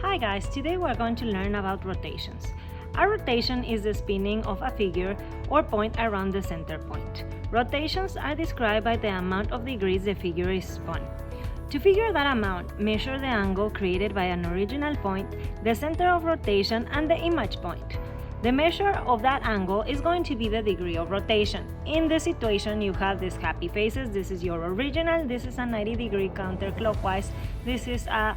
Hi guys, today we're going to learn about rotations. A rotation is the spinning of a figure or point around the center point. Rotations are described by the amount of degrees the figure is spun. To figure that amount, measure the angle created by an original point, the center of rotation, and the image point. The measure of that angle is going to be the degree of rotation. In this situation, you have these happy faces. This is your original. This is a 90-degree counterclockwise. This is a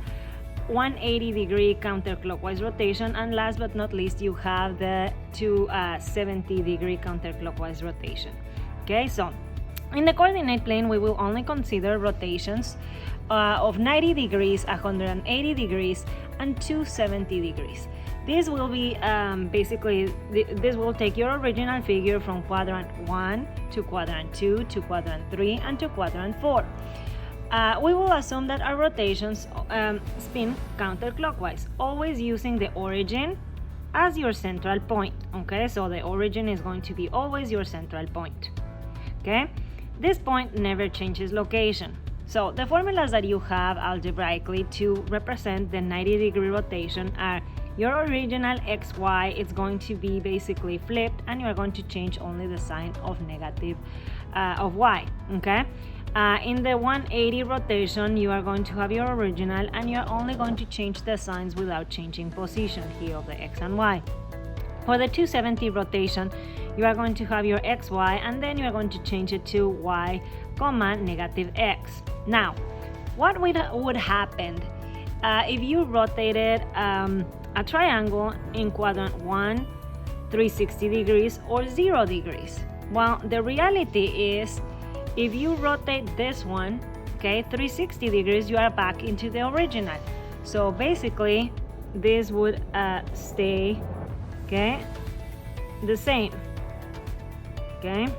180-degree counterclockwise rotation, and last but not least, you have the 270-degree counterclockwise rotation. Okay, so in the coordinate plane, we will only consider rotations of 90 degrees, 180 degrees, and 270 degrees. This will be this will take your original figure from quadrant 1 to quadrant 2 to quadrant 3 and to quadrant 4. We will assume that our rotations spin counterclockwise, always using the origin as your central point. Okay, so the origin is going to be always your central point. Okay, this point never changes location. So the formulas that you have algebraically to represent the 90-degree rotation are your original xy is going to be basically flipped, and you are going to change only the sign of negative of y. Okay. In the 180 rotation, you are going to have your original, and you are only going to change the signs without changing position here of the x and y. For the 270 rotation, you are going to have your xy, and then you are going to change it to y, comma, negative x. Now, what would happen if you rotated a triangle in quadrant 1, 360 degrees, or 0 degrees? Well, the reality is, if you rotate this one, okay, 360 degrees, you are back into the original. So basically, this would stay, okay, the same. Okay,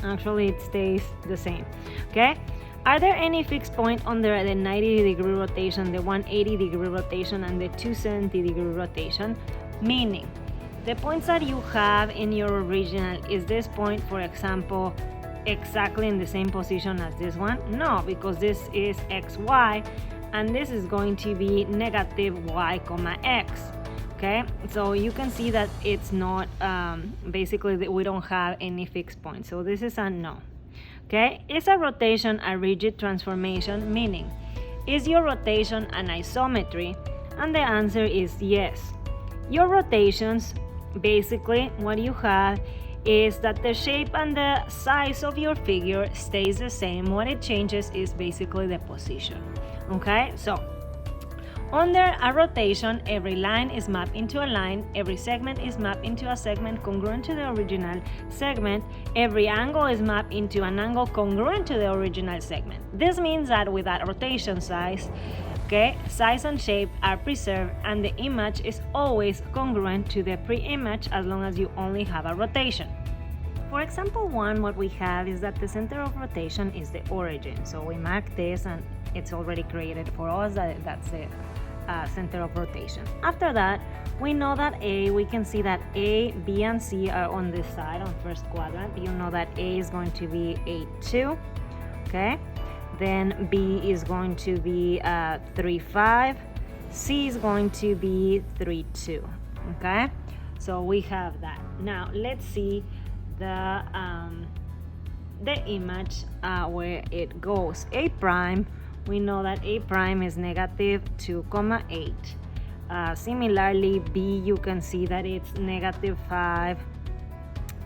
actually it stays the same. Okay, are there any fixed point under the 90-degree rotation, the 180-degree rotation, and the 270-degree rotation? Meaning, the points that you have in your original, is this point, for example, exactly in the same position as this one? No, because this is xy, and this is going to be negative y comma x. Okay, so you can see that it's not basically we don't have any fixed point, so this is a no. Okay, is a rotation a rigid transformation? Meaning, is your rotation an isometry? And the answer is yes. Your rotations, basically what you have is that the shape and the size of your figure stays the same. What it changes is basically the position. Okay, so under a rotation, every line is mapped into a line, every segment is mapped into a segment congruent to the original segment, every angle is mapped into an angle congruent to the original segment. This means that with that rotation size, okay, size and shape are preserved, and the image is always congruent to the pre-image as long as you only have a rotation. For example 1, what we have is that the center of rotation is the origin. So we mark this, and it's already created for us that's the center of rotation. After that, we know that we can see that A, B, and C are on this side, on first quadrant. You know that A is going to be 8, 2, okay? Then B is going to be 3, 5. C is going to be 3, 2, okay? So we have that. Now let's see the image where it goes. A prime, we know that A prime is negative 2, 8. Similarly, B, you can see that it's negative 5,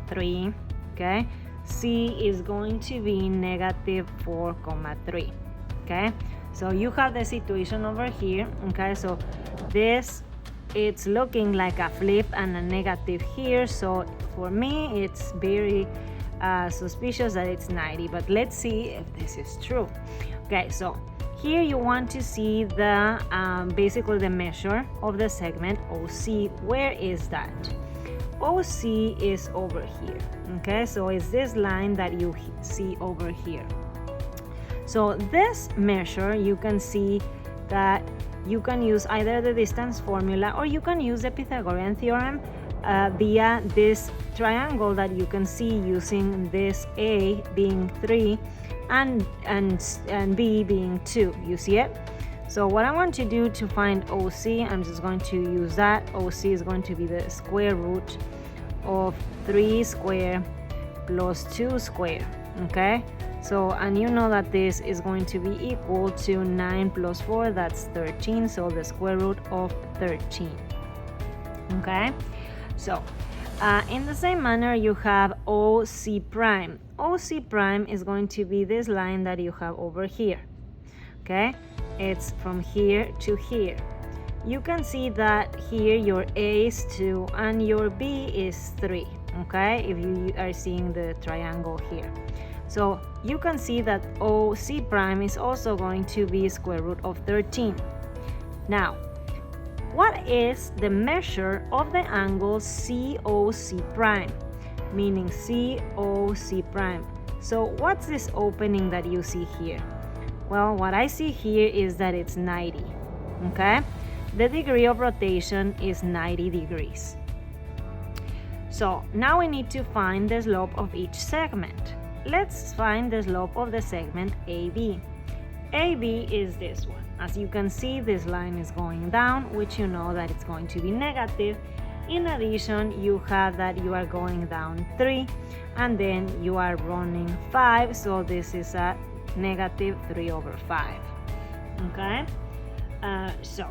3, okay? C is going to be negative 4, 3, okay? So you have the situation over here, okay? So this, it's looking like a flip and a negative here. So for me, it's very suspicious that it's 90, but let's see if this is true. Okay, so here you want to see the basically the measure of the segment OC. Where is that? OC is over here. Okay, so it's this line that you see over here. So this measure, you can see that you can use either the distance formula, or you can use the Pythagorean theorem via this triangle that you can see using this A being 3 and B being 2. You see it? So what I want to do to find OC, I'm just going to use that. OC is going to be the square root of 3 square plus 2 square, okay? So, and you know that this is going to be equal to 9 plus 4, that's 13, so the square root of 13, okay? So, in the same manner, you have OC prime. OC prime is going to be this line that you have over here, okay? It's from here to here. You can see that here your A is 2 and your B is 3, okay? If you are seeing the triangle here. So you can see that OC prime is also going to be square root of 13. Now, what is the measure of the angle COC prime? Meaning COC prime. So what's this opening that you see here? Well, what I see here is that it's 90, okay? The degree of rotation is 90 degrees. So now we need to find the slope of each segment. Let's find the slope of the segment AB. AB is this one. As you can see, this line is going down, which you know that it's going to be negative. In addition, you have that you are going down 3, and then you are running 5, so this is a negative 3 over 5, okay? So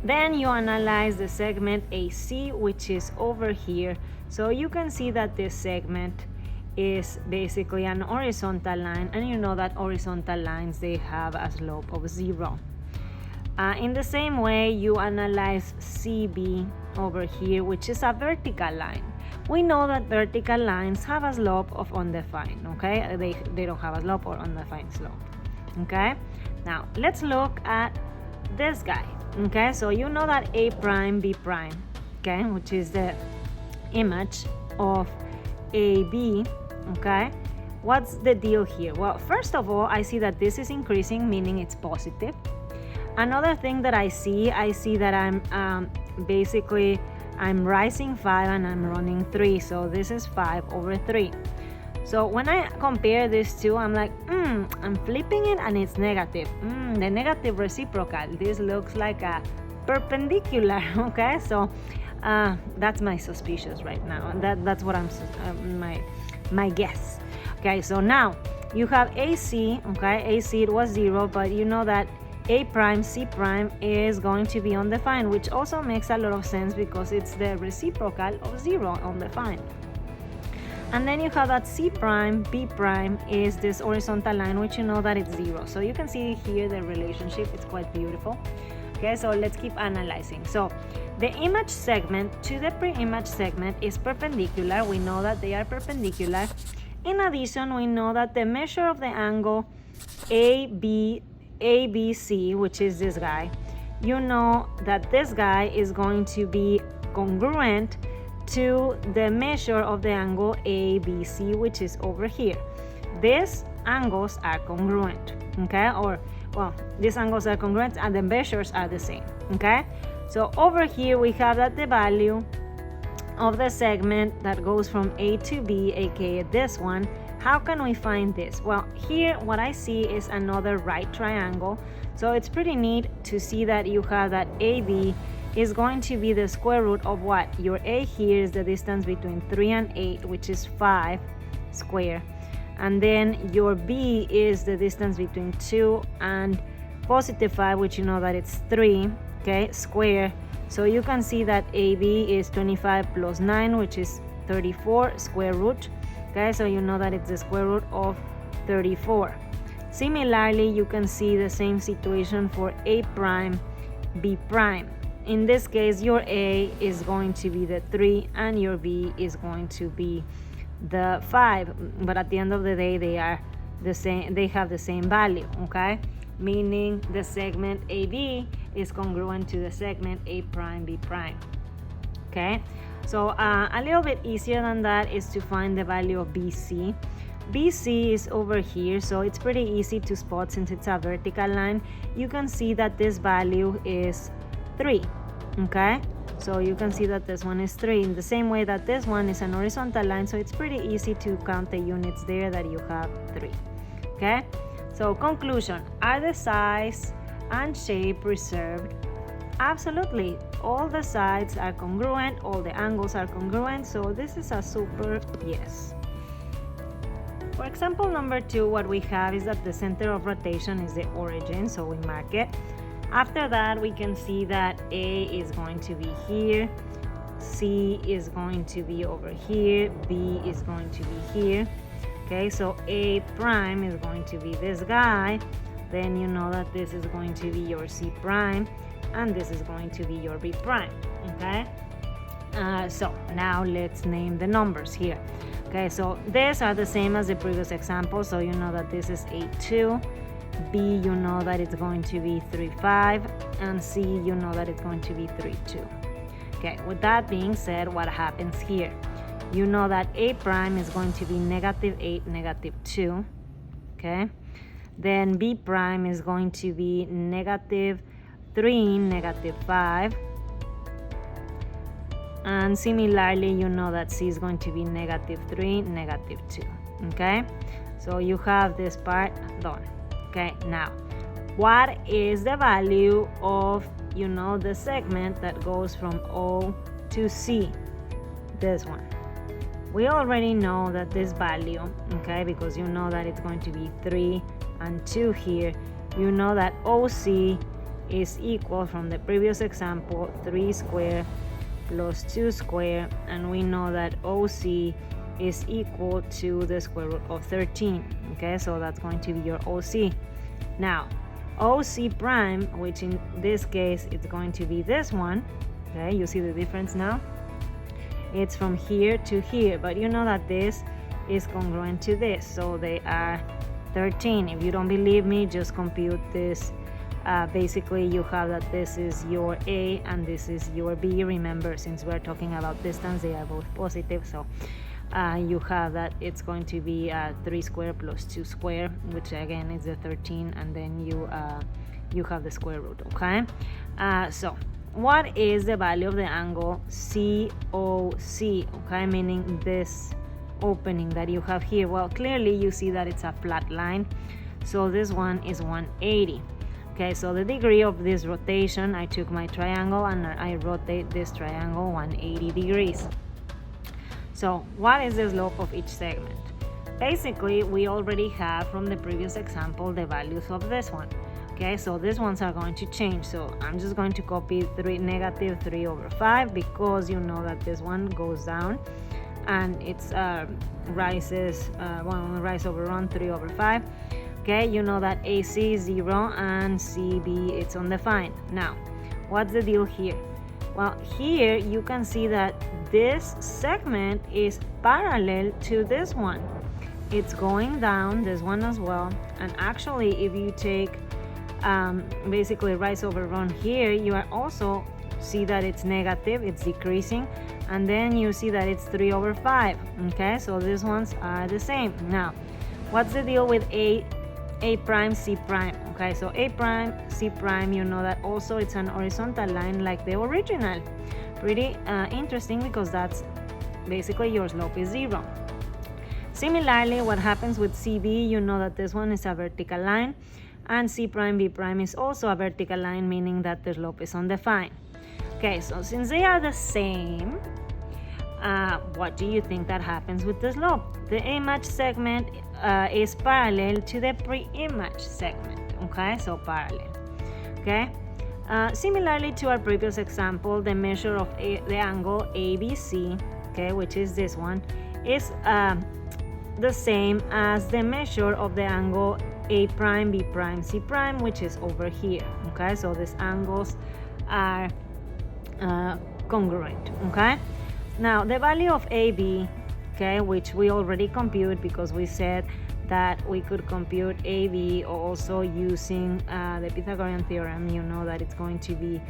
then you analyze the segment AC, which is over here. So you can see that this segment is basically an horizontal line, and you know that horizontal lines, they have a slope of 0. In the same way, you analyze CB over here, which is a vertical line. We know that vertical lines have a slope of undefined, okay? They don't have a slope or undefined slope, okay? Now, let's look at this guy, okay? So you know that A prime, B prime, okay? Which is the image of AB, okay? What's the deal here? Well, first of all, I see that this is increasing, meaning it's positive. Another thing that I see that I'm basically I'm rising 5 and I'm running 3, so this is 5 over 3. So when I compare these two, I'm like, I'm flipping it and it's negative. The negative reciprocal. This looks like a perpendicular, okay? So that's my suspicious right now, and that's what I'm my guess. Okay, so now you have AC, okay? AC, it was 0, but you know that A prime, C prime is going to be undefined, which also makes a lot of sense because it's the reciprocal of 0, undefined. And then you have that C prime, B prime is this horizontal line, which you know that it's 0. So you can see here the relationship, it's quite beautiful. Okay, so let's keep analyzing. So the image segment to the pre-image segment is perpendicular. We know that they are perpendicular. In addition, we know that the measure of the angle ABC, which is this guy, you know that this guy is going to be congruent to the measure of the angle ABC, which is over here. These angles are congruent, okay? Or, well, these angles are congruent and the measures are the same, okay? So over here we have that the value of the segment that goes from A to B, aka this one. How can we find this? Well, here what I see is another right triangle. So it's pretty neat to see that you have that AB is going to be the square root of what? Your A here is the distance between 3 and 8, which is 5 square. And then your B is the distance between 2 and positive 5, which you know that it's 3, okay, square. So you can see that AB is 25 plus 9, which is 34 square root. Okay, so you know that it's the square root of 34. Similarly, you can see the same situation for A prime, B prime. In this case, your A is going to be the 3 and your B is going to be the 5. But at the end of the day, they are the same. They have the same value, okay? Meaning the segment AB is congruent to the segment A prime, B prime, okay? So a little bit easier than that is to find the value of BC. BC is over here, so it's pretty easy to spot since it's a vertical line. You can see that this value is 3, okay? So you can see that this one is 3 in the same way that this one is an horizontal line, so it's pretty easy to count the units there that you have 3, okay? So conclusion, are the size and shape preserved? Absolutely. All the sides are congruent, all the angles are congruent, so this is a super yes. For example number 2, what we have is that the center of rotation is the origin, so we mark it. After that, we can see that A is going to be here, C is going to be over here, B is going to be here. Okay, so A prime is going to be this guy, then you know that this is going to be your C prime, and this is going to be your B prime. Okay, so now let's name the numbers here. Okay, so these are the same as the previous example, so you know that this is A2, B you know that it's going to be 3, 5, and C you know that it's going to be 3, 2. Okay, with that being said, what happens here? You know that A prime is going to be -8, -2. Okay, then B prime is going to be -3, -5. And similarly, you know that C is going to be -3, -2. Okay, so you have this part done. Okay, now what is the value of, you know, the segment that goes from O to C? This one. We already know that this value, okay, because you know that it's going to be 3 and 2 here. You know that OC is equal, from the previous example, 3 squared plus 2 squared, and we know that OC is equal to the square root of 13. Okay, so that's going to be your OC. Now OC prime, which in this case it's going to be this one. Okay, you see the difference now? It's from here to here, but you know that this is congruent to this, so they are 13. If you don't believe me, just compute this. Basically you have that this is your A and this is your B. Remember, since we're talking about distance, they are both positive, so you have that it's going to be 3 squared plus 2 squared, which again is the 13, and then you have the square root. Okay, so what is the value of the angle COC? Okay, meaning this opening that you have here. Well, clearly you see that it's a flat line, so this one is 180. Okay, so the degree of this rotation, I took my triangle and I rotate this triangle 180 degrees. So what is the slope of each segment? Basically, we already have from the previous example the values of this one. Okay, so these ones are going to change, so I'm just going to copy -3/5, because you know that this one goes down and it's rises, rise over run 3/5. Okay, you know that AC is 0 and CB it's undefined. Now, what's the deal here? Well, here you can see that this segment is parallel to this one. It's going down, this one as well, and actually if you take basically rise over run here, you are also see that it's negative, it's decreasing, and then you see that it's 3/5. Okay, so these ones are the same. Now, what's the deal with A prime, C prime? Okay, so A prime, C prime, you know that also it's an horizontal line like the original. Pretty interesting, because that's basically your slope is 0. Similarly, what happens with CB, you know that this one is a vertical line, and C prime, B prime is also a vertical line, meaning that the slope is undefined. Okay, so since they are the same, what do you think that happens with the slope? The image segment is parallel to the pre-image segment. Okay, so parallel. Okay, similarly to our previous example, the measure of the angle ABC, okay, which is this one, is the same as the measure of the angle A prime, B prime, C prime, which is over here. Okay, so these angles are congruent. Okay, now the value of AB, okay, which we already compute because we said that we could compute AB also using the Pythagorean theorem. You know that it's going to be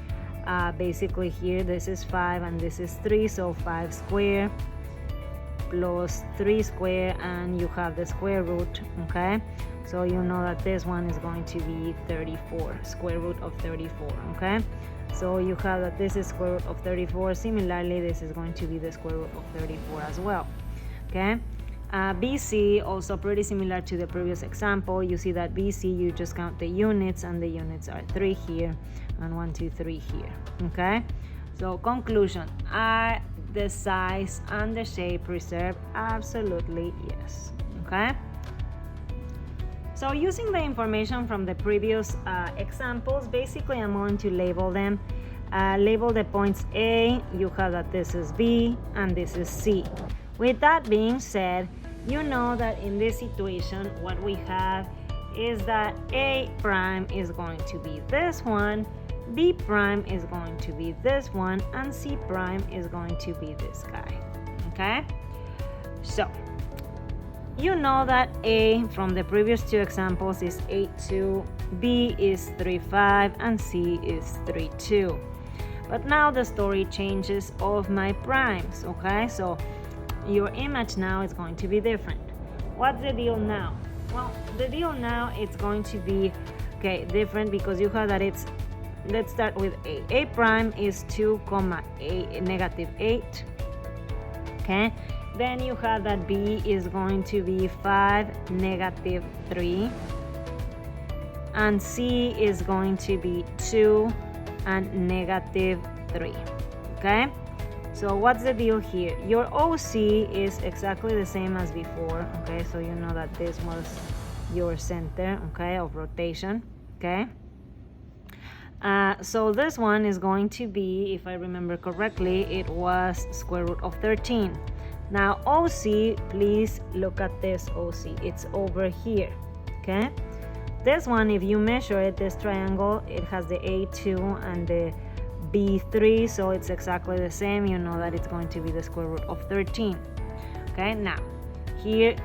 basically here, this is 5 and this is 3, so 5 squared plus 3 squared, and you have the square root. Okay, so you know that this one is going to be 34, square root of 34. Okay, so you have that this is square root of 34. Similarly, this is going to be the square root of 34 as well. Okay, BC, also pretty similar to the previous example. You see that BC, you just count the units, and the units are 3 here and 1, 2, 3 here. Okay, so conclusion, are the size and the shape preserved? Absolutely yes. Okay, so using the information from the previous examples, basically I'm going to label them. Label the points A, you have that this is B and this is C. With that being said, you know that in this situation what we have is that A prime is going to be this one, B prime is going to be this one, and C prime is going to be this guy. Okay, so you know that A from the previous two examples is 8, 2, B is 3, 5, and C is 3, 2. But now the story changes of my primes. Okay, so your image now is going to be different. What's the deal now? Well, the deal now it's going to be different because you have that it's, let's start with A. A prime is 2, negative 8. Okay, then you have that B is going to be 5, negative 3, and C is going to be 2 and negative 3. Okay, so what's the deal here? Your OC is exactly the same as before. Okay, so you know that this was your center, okay, of rotation. Okay, so this one is going to be, if I remember correctly, it was square root of 13. Now OC, please look at this OC, it's over here. Okay, this one, if you measure it, this triangle, it has the A2 and the B3, so it's exactly the same. You know that it's going to be the square root of 13. Okay, now here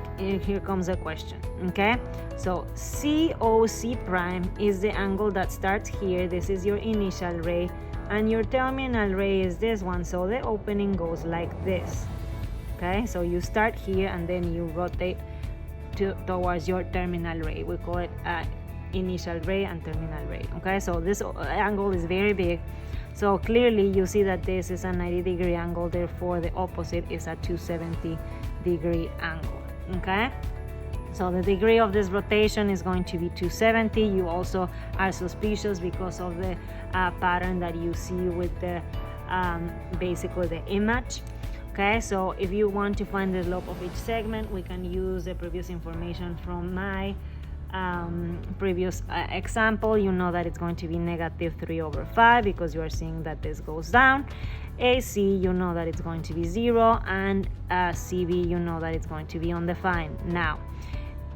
comes a question. Okay, so COC prime is the angle that starts here. This is your initial ray, and your terminal ray is this one, so the opening goes like this. Okay, so you start here and then you rotate towards your terminal ray. We call it initial ray and terminal ray. Okay, so this angle is very big, so clearly you see that this is a 90-degree angle, therefore the opposite is a 270-degree angle. Okay, so the degree of this rotation is going to be 270. You also are suspicious because of the pattern that you see with the basically the image. Okay, so if you want to find the slope of each segment, we can use the previous information from my previous example. You know that it's going to be negative 3/5 because you are seeing that this goes down. AC, you know that it's going to be 0, and CB, you know that it's going to be undefined. Now,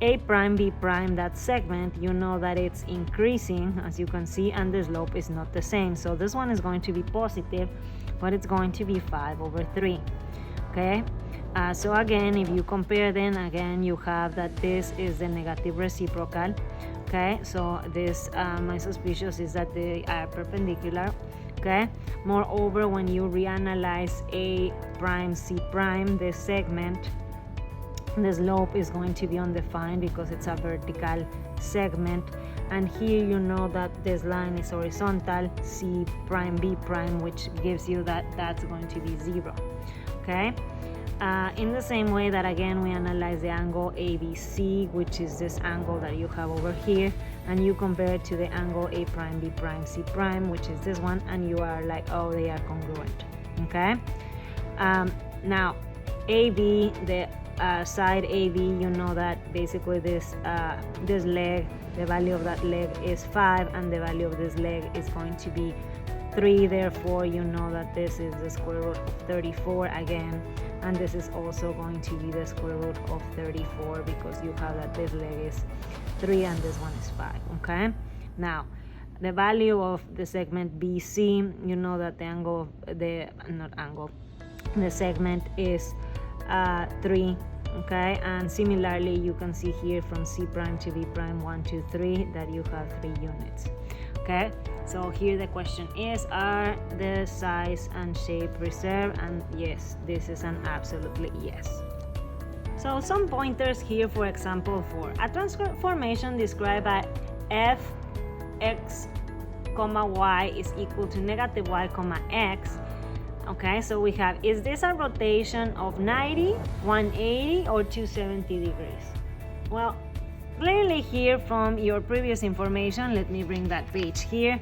A prime, B prime, that segment, you know that it's increasing, as you can see, and the slope is not the same. So this one is going to be positive, but it's going to be 5/3. Okay, so again, if you compare, then again you have that this is the negative reciprocal. Okay, so this my suspicious is that they are perpendicular. Okay, moreover, when you reanalyze A prime, C prime, this segment, the slope is going to be undefined because it's a vertical segment, and here you know that this line is horizontal, C prime, B prime, which gives you that that's going to be 0. Okay, in the same way that again we analyze the angle ABC, which is this angle that you have over here, and you compare it to the angle A prime, B prime, C prime, which is this one, and you are like, oh, they are congruent. Okay, now AB, the side AB, you know that basically this leg, the value of that leg is 5, and the value of this leg is going to be 3. Therefore, you know that this is the square root of 34 again, and this is also going to be the square root of 34 because you have that this leg is 3 and this one is 5. Okay, now the value of the segment BC, you know that the angle, the segment is 3. Okay, and similarly you can see here from C prime to B prime 1, 2, 3 that you have 3 units. Okay, so here the question is, are the size and shape preserved? And yes, this is an absolutely yes. So some pointers here. For example, for a transformation described by f x, y is equal to negative y, x, Okay, so we have, is this a rotation of 90, 180, or 270 degrees? Well, clearly here from your previous information, let me bring that page here,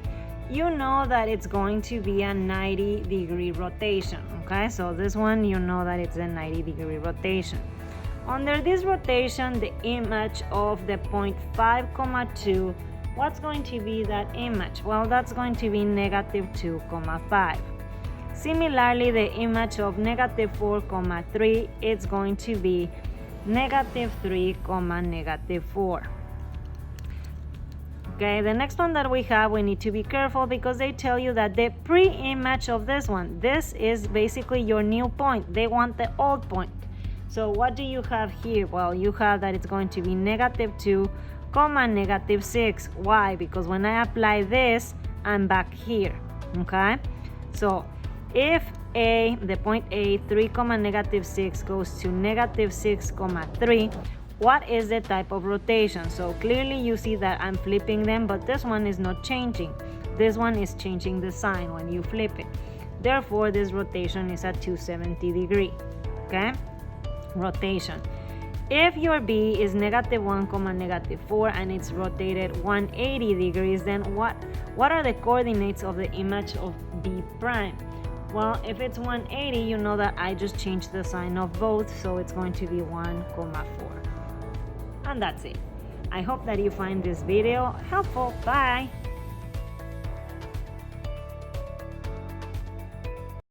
you know that it's going to be a 90-degree rotation. Okay, so this one, you know that it's a 90-degree rotation. Under this rotation, the image of the point 5,2, what's going to be that image? Well, that's going to be negative 2,5. Similarly, the image of negative 4,3, it's going to be negative 3, negative 4. Okay, the next one that we have, we need to be careful because they tell you that the pre-image of this one, this is basically your new point. They want the old point. So what do you have here? Well, you have that it's going to be negative 2, negative 6. Why? Because when I apply this, I'm back here. Okay, so if the point A, 3, negative 6 goes to negative 6, 3, what is the type of rotation? So clearly you see that I'm flipping them, but this one is not changing. This one is changing the sign when you flip it. Therefore, this rotation is at 270 degree. Okay, rotation. If your B is negative 1, negative 4 and it's rotated 180 degrees, then what are the coordinates of the image of B prime? Well, if it's 180, you know that I just changed the sign of both, so it's going to be 1, 4. And that's it. I hope that you find this video helpful. Bye!